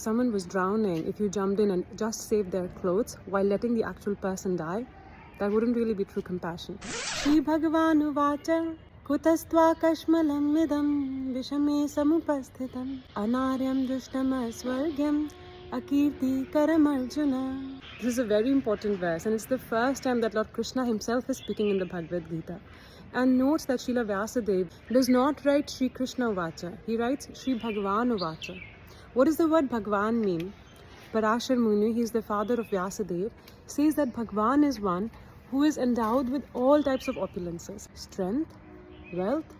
Someone was drowning, if you jumped in and just saved their clothes while letting the actual person die, that wouldn't really be true compassion. Shri Bhagavanu Vacha Kutastva Kashmalam Midam Vishame Samupasthitam Anaryam Dushtama Swargyam Akirti Karam Arjuna. This is a very important verse, and it's the first time that Lord Krishna himself is speaking in the Bhagavad Gita. And note that Srila Vyasadeva does not write Shri Krishna Vacha, he writes Shri Bhagavanu Vacha. What does the word Bhagwan mean? Parashar Muni, he is the father of Vyasadeva, says that Bhagwan is one who is endowed with all types of opulences: strength, wealth,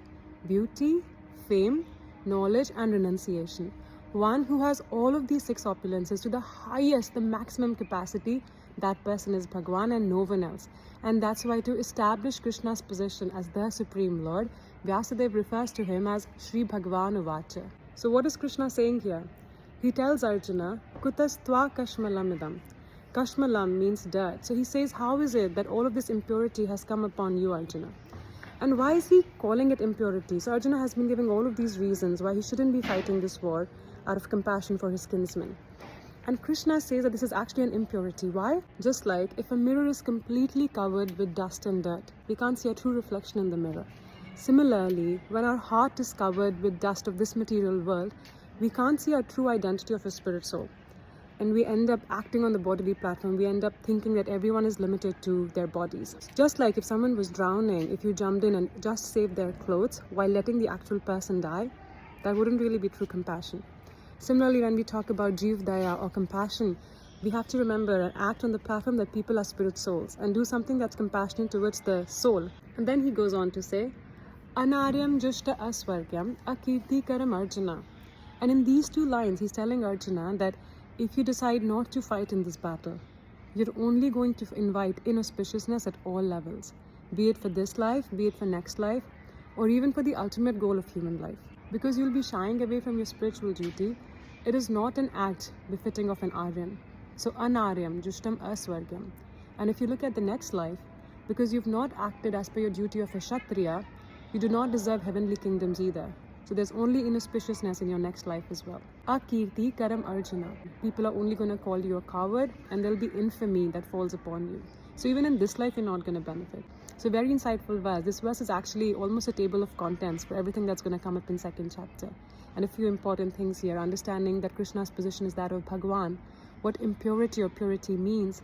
beauty, fame, knowledge and renunciation. One who has all of these 6 opulences to the highest, the maximum capacity, that person is Bhagwan and no one else. And that's why, to establish Krishna's position as the Supreme Lord, Vyasadeva refers to him as Shri Bhagavanu Vacha. So what is Krishna saying here? He tells Arjuna, Kutastva Kashmalamidam. Kashmalam means dirt. So he says, how is it that all of this impurity has come upon you, Arjuna? And why is he calling it impurity? So Arjuna has been giving all of these reasons why he shouldn't be fighting this war out of compassion for his kinsmen. And Krishna says that this is actually an impurity. Why? Just like if a mirror is completely covered with dust and dirt, we can't see a true reflection in the mirror. Similarly, when our heart is covered with dust of this material world, we can't see our true identity of a spirit soul. And we end up acting on the bodily platform. We end up thinking that everyone is limited to their bodies. Just like if someone was drowning, if you jumped in and just saved their clothes while letting the actual person die, that wouldn't really be true compassion. Similarly, when we talk about Jeev Daya or compassion, we have to remember and act on the platform that people are spirit souls and do something that's compassionate towards the soul. And then he goes on to say, Anaryam Jushta Aswargyam Akirti Karam Arjuna. And in these 2 lines, he's telling Arjuna that if you decide not to fight in this battle, you're only going to invite inauspiciousness at all levels, be it for this life, be it for next life, or even for the ultimate goal of human life. Because you'll be shying away from your spiritual duty, it is not an act befitting of an Aryan. So Anaryam Jushtam Aswargyam. And if you look at the next life, because you've not acted as per your duty of a Kshatriya, you do not deserve heavenly kingdoms either. So there's only inauspiciousness in your next life as well. Akirti Karam Arjuna. People are only going to call you a coward, and there'll be infamy that falls upon you. So even in this life, you're not going to benefit. So very insightful verse. This verse is actually almost a table of contents for everything that's going to come up in 2nd chapter. And a few important things here. Understanding that Krishna's position is that of Bhagwan, what impurity or purity means,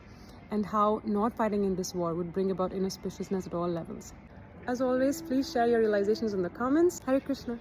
and how not fighting in this war would bring about inauspiciousness at all levels. As always, please share your realizations in the comments. Hare Krishna.